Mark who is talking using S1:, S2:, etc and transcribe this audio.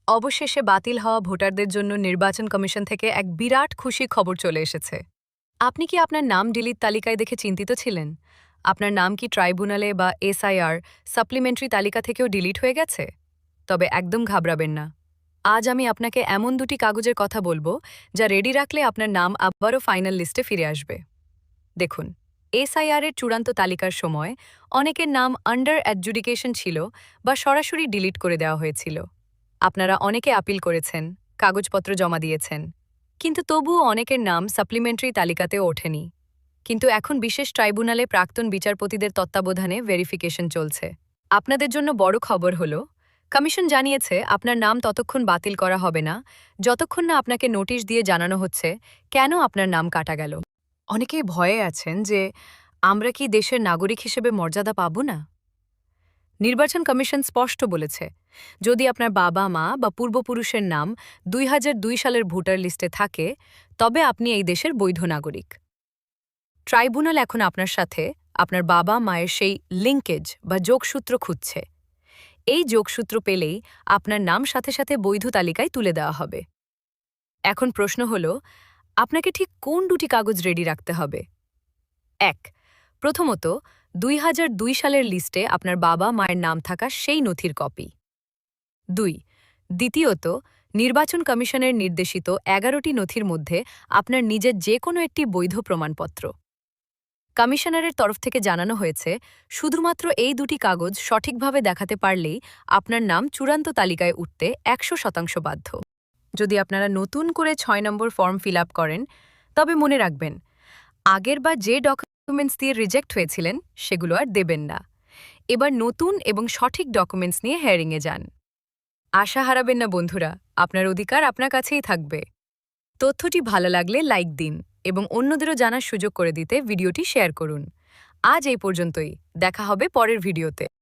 S1: অবশেষে বাতিল হওয়া ভোটারদের জন্য নির্বাচন কমিশন থেকে এক বিরাট খুশির খবর চলে এসেছে। আপনি কি আপনার নাম ডিলিট তালিকায় দেখে চিন্তিত ছিলেন? আপনার নাম কি ট্রাইব্যুনালে বা এসআইআর সাপ্লিমেন্টারি তালিকা থেকেও ডিলিট হয়ে গেছে? তবে একদম ঘাবড়াবেন না। আজ আমি আপনাকে এমন দুটি কাগজের কথা বলবো যা রেডি রাখলে আপনার নাম আবারও ফাইনাল লিস্টে ফিরে আসবে। দেখুন, এসআইআর এর চূড়ান্ত তালিকার সময় অনেকের নাম আন্ডার অ্যাডজুডিকেশন ছিল বা সরাসরি ডিলিট করে দেওয়া হয়েছিল। আপনারা অনেকে আপিল করেছেন, কাগজপত্র জমা দিয়েছেন, কিন্তু তবুও অনেকের নাম সাপ্লিমেন্টারি তালিকাতেও ওঠেনি। কিন্তু এখন বিশেষ ট্রাইব্যুনালে প্রাক্তন বিচারপতিদের তত্ত্বাবধানে ভেরিফিকেশন চলছে। আপনাদের জন্য বড় খবর হলো, কমিশন জানিয়েছে আপনার নাম ততক্ষণ বাতিল করা হবে না যতক্ষণ না আপনাকে নোটিশ দিয়ে জানানো হচ্ছে কেন আপনার নাম কাটা গেল। অনেকেই ভয়ে আছেন যে আমরা কি দেশের নাগরিক হিসেবে মর্যাদা পাব না। নির্বাচন কমিশন স্পষ্ট বলেছে, যদি আপনার বাবা মা বা পূর্বপুরুষের নাম ২০০২ সালের ভোটার লিস্টে থাকে তবে আপনি এই দেশের বৈধ নাগরিক। ট্রাইব্যুনাল এখন আপনার সাথে আপনার বাবা মায়ের সেই লিঙ্কেজ বা যোগসূত্র খুঁজছে। এই যোগসূত্র পেলেই আপনার নাম সাথে সাথে বৈধ তালিকায় তুলে দেওয়া হবে। এখন প্রশ্ন হল, আপনাকে ঠিক কোন দুটি কাগজ রেডি রাখতে হবে? ১. প্রথমত, ২০০২ সালের লিস্টে আপনার বাবা মায়ের নাম থাকা সেই নথির কপি। ২. দ্বিতীয়ত, নির্বাচন কমিশনের নির্দেশিত ১১টি নথির মধ্যে আপনার নিজের যে কোনো একটি বৈধ প্রমাণপত্র। কমিশনারের তরফ থেকে জানানো হয়েছে, শুধুমাত্র এই দুটি কাগজ সঠিকভাবে দেখাতে পারলেই আপনার নাম চূড়ান্ত তালিকায় উঠতে ১০০% বাধ্য। যদি আপনারা নতুন করে ৬ নম্বর ফর্ম ফিল আপ করেন, তবে মনে রাখবেন, আগেরবার যে ডকুমেন্টস দিয়ে রিজেক্ট হয়েছিলেন সেগুলো আর দেবেন না। এবার নতুন এবং সঠিক ডকুমেন্টস নিয়ে হেয়ারিংয়ে যান। আশা হারাবেন না বন্ধুরা, আপনার অধিকার আপনার কাছেই থাকবে। তথ্যটি ভালো লাগলে লাইক দিন এবং অন্যদেরও জানার সুযোগ করে দিতে ভিডিওটি শেয়ার করুন। আজ এই পর্যন্তই, দেখা হবে পরের ভিডিওতে।